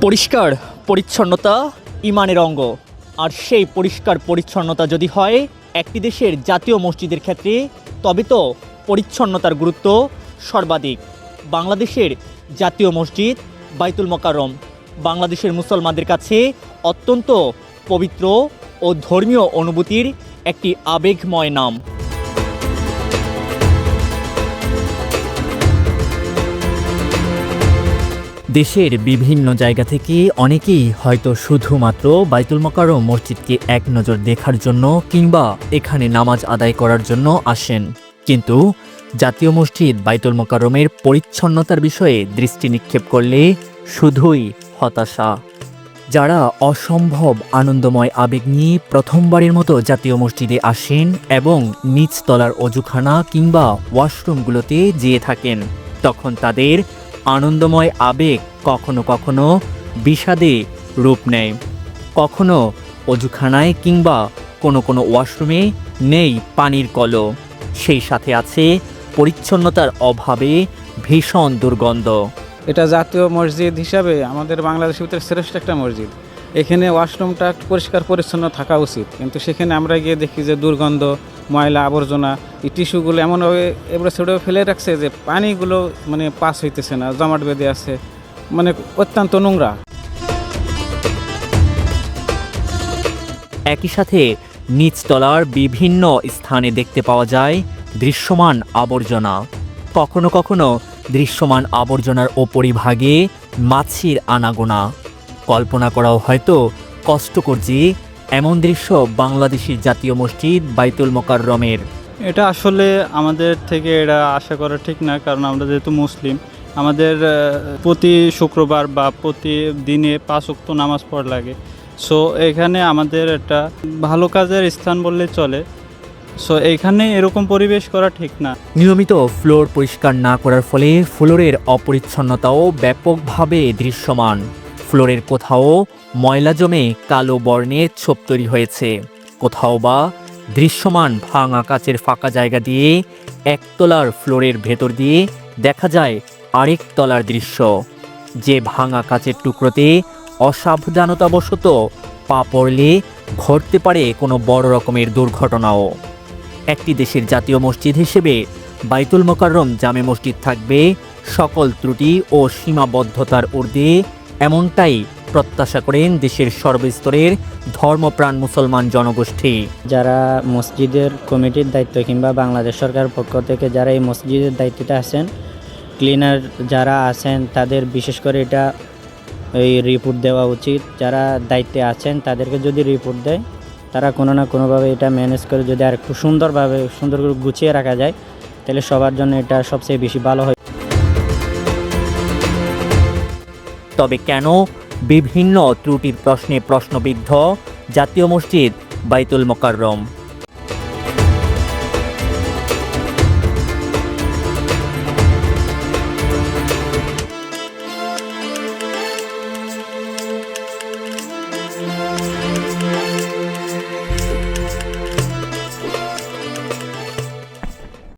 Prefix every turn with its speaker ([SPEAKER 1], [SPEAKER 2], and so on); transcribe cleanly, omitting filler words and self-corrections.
[SPEAKER 1] পরিষ্কার পরিচ্ছন্নতা ইমানের অঙ্গ। আর সেই পরিষ্কার পরিচ্ছন্নতা যদি হয় একটি দেশের জাতীয় মসজিদের ক্ষেত্রে, তবে তো পরিচ্ছন্নতার গুরুত্ব সর্বাধিক। বাংলাদেশের জাতীয় মসজিদ বাইতুল মোকাররম বাংলাদেশের মুসলমানদের কাছে অত্যন্ত পবিত্র ও ধর্মীয় অনুভূতির একটি আবেগময় নাম। দেশের বিভিন্ন জায়গা থেকে অনেকেই হয়তো শুধুমাত্র বাইতুল মোকাররম মসজিদকে এক নজর দেখার জন্য কিংবা এখানে নামাজ আদায় করার জন্য আসেন, কিন্তু জাতীয় মসজিদ বাইতুল মোকাররমের পরিচ্ছন্নতার বিষয়ে দৃষ্টি নিক্ষেপ করলে শুধুই হতাশা। যারা অসম্ভব আনন্দময় আবেগ নিয়ে প্রথমবারের মতো জাতীয় মসজিদে আসেন এবং নিচতলার অজুখানা কিংবা ওয়াশরুমগুলোতে যেয়ে থাকেন, তখন তাদের আনন্দময় আবেগ কখনো কখনো বিষাদে রূপ নেয়। কখনো অজুখানায় কিংবা কোনো কোনো ওয়াশরুমে নেই পানির কলও, সেই সাথে আছে পরিচ্ছন্নতার অভাবে ভীষণ দুর্গন্ধ।
[SPEAKER 2] এটা জাতীয় মসজিদ হিসাবে আমাদের বাংলাদেশের ভিতরে শ্রেষ্ঠ একটা মসজিদ। এখানে ওয়াশরুমটা পরিষ্কার পরিচ্ছন্ন থাকা উচিত, কিন্তু সেখানে আমরা গিয়ে দেখি যে দুর্গন্ধ, ময়লা আবর্জনা, এই টিস্যুগুলো এমনভাবে এবারে ছেড়েও ফেলে রাখছে যে পানিগুলো পাস হইতেছে না, জমাট বেঁধে আছে, অত্যন্ত নোংরা।
[SPEAKER 1] একই সাথে নিচতলার বিভিন্ন স্থানে দেখতে পাওয়া যায় দৃশ্যমান আবর্জনা। কখনো কখনো দৃশ্যমান আবর্জনার ওপরিভাগে মাছির আনাগোনা। কল্পনা করাও হয়তো কষ্টকর যে এমন দৃশ্য বাংলাদেশের জাতীয় মসজিদ বাইতুল মোকাররমের।
[SPEAKER 3] এটা আসলে আমাদের থেকে এটা আশা করা ঠিক না, কারণ আমরা যেহেতু মুসলিম, আমাদের প্রতি শুক্রবার বা প্রতি দিনে 5 ওয়াক্ত নামাজ পড়া লাগে। সো এখানে আমাদের একটা ভালো কাজের স্থান বললে চলে। সো এইখানে এরকম পরিবেশ করা ঠিক না।
[SPEAKER 1] নিয়মিত ফ্লোর পরিষ্কার না করার ফলে ফ্লোরের অপরিচ্ছন্নতাও ব্যাপকভাবে দৃশ্যমান। ফ্লোরের কোথাও ময়লা জমে কালো বর্ণের ছোপ তৈরি হয়েছে, কোথাও বা দৃশ্যমান ভাঙা কাচের ফাঁকা জায়গা দিয়ে একতলার ফ্লোরের ভেতর দিয়ে দেখা যায় আরেক তলার দৃশ্য। যে ভাঙা কাচের টুকরোতে অসাবধানতাবশত পা পড়লে ঘটতে পারে কোনো বড় রকমের দুর্ঘটনাও। একটি দেশের জাতীয় মসজিদ হিসেবে বাইতুল মোকাররম জামে মসজিদ থাকবে সকল ত্রুটি ও সীমাবদ্ধতার ঊর্ধ্বে, এমনটাই প্রত্যাশা করেন দেশের সর্বস্তরের ধর্মপ্রাণ মুসলমান জনগোষ্ঠী।
[SPEAKER 4] যারা মসজিদের কমিটির দায়িত্ব কিংবা বাংলাদেশ সরকারের পক্ষ থেকে যারা এই মসজিদের দায়িত্বে আছেন, ক্লিনার যারা আছেন, তাদের বিশেষ করে এটা এই রিপোর্ট দেওয়া উচিত। যারা দায়িত্বে আছেন তাদেরকে যদি রিপোর্ট দেয়, তারা কোনো না কোনোভাবে এটা ম্যানেজ করে যদি আর একটু সুন্দর করে গুছিয়ে রাখা যায়, তাহলে সবার জন্য এটা সবচেয়ে বেশি ভালো হয়।
[SPEAKER 1] তবে কেন বিভিন্ন ত্রুটির প্রশ্নে প্রশ্নবিদ্ধ জাতীয় মসজিদ বাইতুল মোকাররম?